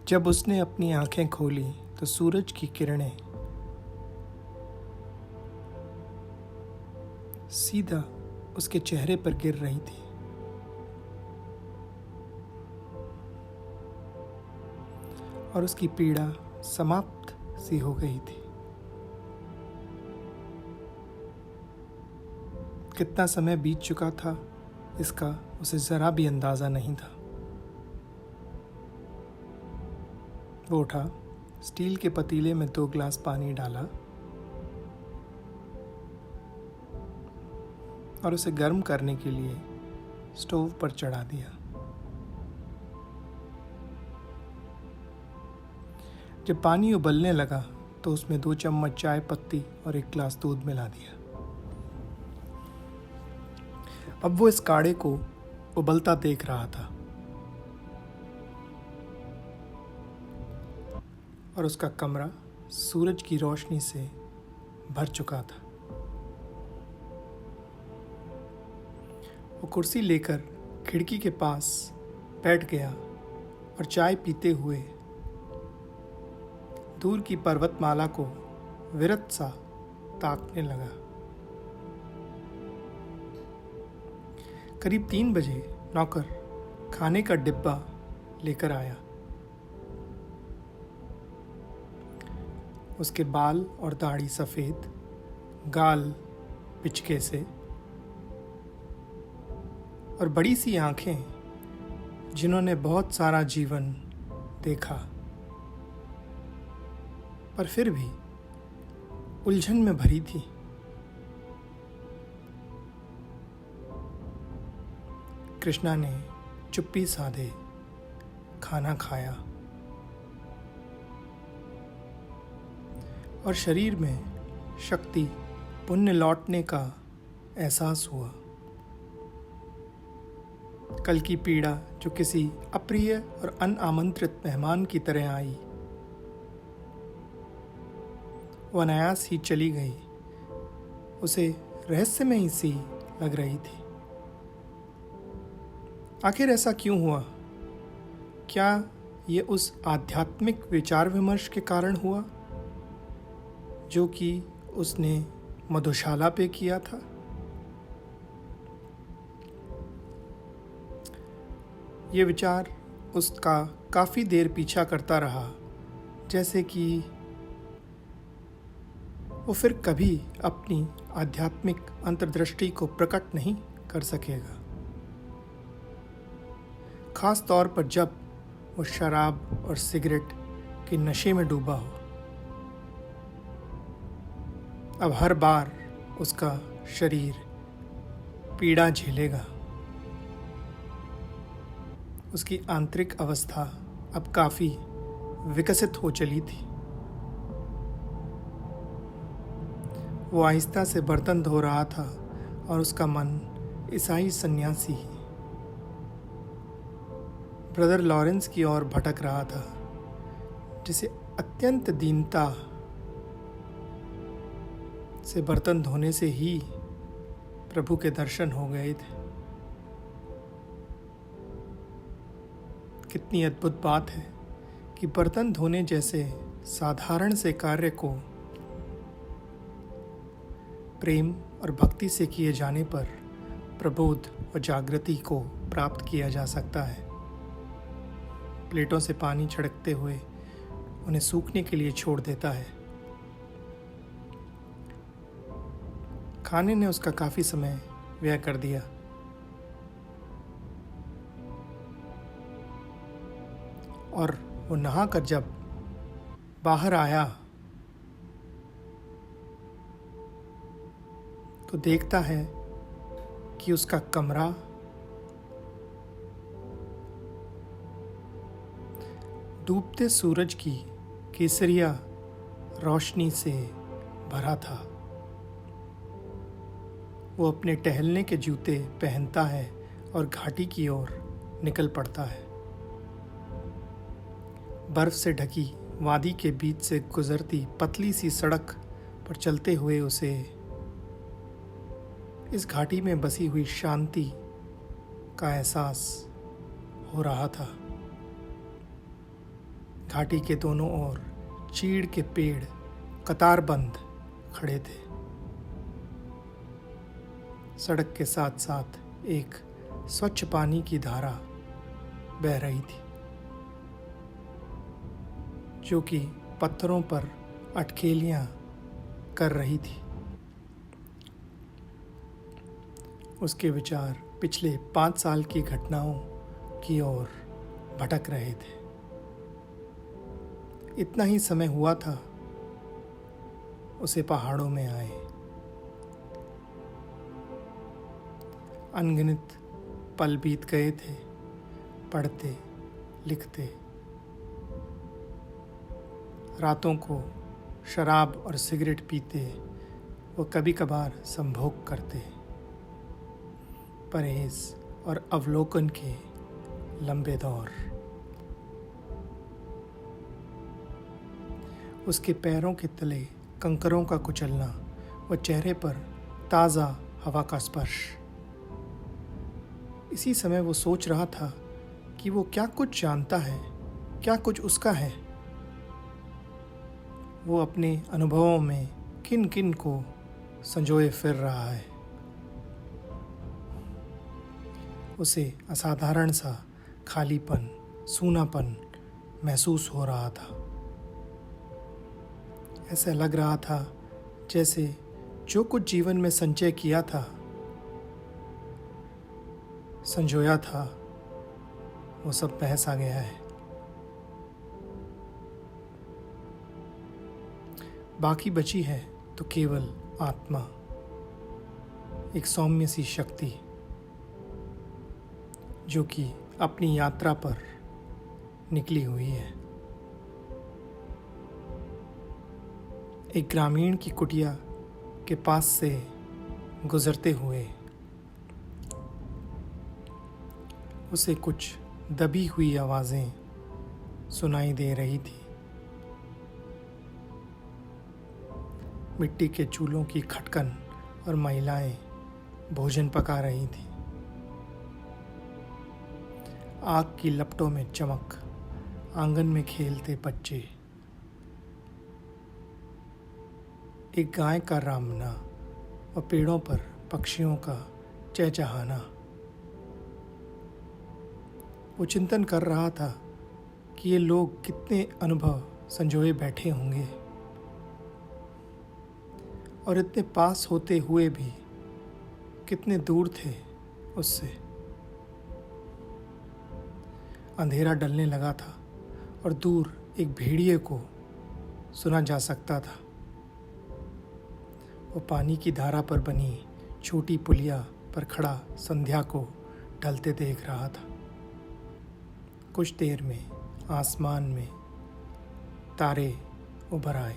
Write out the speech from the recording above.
जब उसने अपनी आंखें खोली तो सूरज की किरणें सीधा उसके चेहरे पर गिर रही थी। और उसकी पीड़ा समाप्त सी हो गई थी। कितना समय बीत चुका था इसका उसे जरा भी अंदाजा नहीं था। वो उठा, स्टील के पतीले में 2 गिलास पानी डाला और उसे गर्म करने के लिए स्टोव पर चढ़ा दिया। जब पानी उबलने लगा तो उसमें 2 चम्मच चाय पत्ती और 1 गिलास दूध मिला दिया। अब वो इस काढ़े को उबलता देख रहा था और उसका कमरा सूरज की रोशनी से भर चुका था। वो कुर्सी लेकर खिड़की के पास बैठ गया और चाय पीते हुए दूर की पर्वतमाला को विरत सा ताकने लगा। करीब 3 बजे नौकर खाने का डिब्बा लेकर आया। उसके बाल और दाढ़ी सफ़ेद, गाल पिचके से और बड़ी सी आंखें जिन्होंने बहुत सारा जीवन देखा पर फिर भी उलझन में भरी थी। कृष्णा ने चुप्पी साधे खाना खाया और शरीर में शक्ति पुण्य लौटने का एहसास हुआ। कल की पीड़ा जो किसी अप्रिय और अनामंत्रित मेहमान की तरह आई, वो अनायास ही चली गई। उसे रहस्यमयी सी लग रही थी। आखिर ऐसा क्यों हुआ? क्या ये उस आध्यात्मिक विचार विमर्श के कारण हुआ जो कि उसने मधुशाला पे किया था? ये विचार उसका काफ़ी देर पीछा करता रहा, जैसे कि वो फिर कभी अपनी आध्यात्मिक अंतर्दृष्टि को प्रकट नहीं कर सकेगा, खास तौर पर जब वो शराब और सिगरेट के नशे में डूबा हो। अब हर बार उसका शरीर पीड़ा झेलेगा। उसकी आंतरिक अवस्था अब काफ़ी विकसित हो चली थी। वो आहिस्ता से बर्तन धो रहा था और उसका मन ईसाई सन्यासी ब्रदर लॉरेंस की ओर भटक रहा था, जिसे अत्यंत दीनता से बर्तन धोने से ही प्रभु के दर्शन हो गए थे। कितनी अद्भुत बात है कि बर्तन धोने जैसे साधारण से कार्य को प्रेम और भक्ति से किए जाने पर प्रबोध और जागृति को प्राप्त किया जा सकता है। प्लेटों से पानी छिड़कते हुए उन्हें सूखने के लिए छोड़ देता है। खाने ने उसका काफ़ी समय व्यय कर दिया। और वो नहाकर जब बाहर आया तो देखता है कि उसका कमरा डूबते सूरज की केसरिया रोशनी से भरा था। वो अपने टहलने के जूते पहनता है और घाटी की ओर निकल पड़ता है। बर्फ से ढकी वादी के बीच से गुजरती पतली सी सड़क पर चलते हुए उसे इस घाटी में बसी हुई शांति का एहसास हो रहा था। घाटी के दोनों ओर चीड़ के पेड़ कतारबंद खड़े थे। सड़क के साथ साथ एक स्वच्छ पानी की धारा बह रही थी, जो कि पत्थरों पर अटखेलियां कर रही थी। उसके विचार पिछले 5 साल की घटनाओं की ओर भटक रहे थे। इतना ही समय हुआ था उसे पहाड़ों में आए। अनगिनत पल बीत गए थे पढ़ते लिखते, रातों को शराब और सिगरेट पीते वो कभी कभार संभोग करते, परहेज और अवलोकन के लंबे दौर। उसके पैरों के तले कंकरों का कुचलना व चेहरे पर ताज़ा हवा का स्पर्श। इसी समय वो सोच रहा था कि वो क्या कुछ जानता है, क्या कुछ उसका है। वो अपने अनुभवों में किन किन को संजोए फिर रहा है। उसे असाधारण सा खालीपन, सूनापन महसूस हो रहा था। ऐसा लग रहा था जैसे जो कुछ जीवन में संचय किया था, संजोया था, वो सब बह सा गया है। बाकी बची है तो केवल आत्मा, एक सौम्य सी शक्ति जो कि अपनी यात्रा पर निकली हुई है। एक ग्रामीण की कुटिया के पास से गुजरते हुए उसे कुछ दबी हुई आवाज़ें सुनाई दे रही थी। मिट्टी के चूल्हों की खटकन और महिलाएं भोजन पका रही थी। आग की लपटों में चमक, आंगन में खेलते बच्चे, एक गाय का रामना और पेड़ों पर पक्षियों का चहचहाना। वो चिंतन कर रहा था कि ये लोग कितने अनुभव संजोए बैठे होंगे और इतने पास होते हुए भी कितने दूर थे उससे। अंधेरा डलने लगा था और दूर एक भेड़िए को सुना जा सकता था। वो पानी की धारा पर बनी छोटी पुलिया पर खड़ा संध्या को ढलते देख रहा था। कुछ देर में आसमान में तारे उभर आए।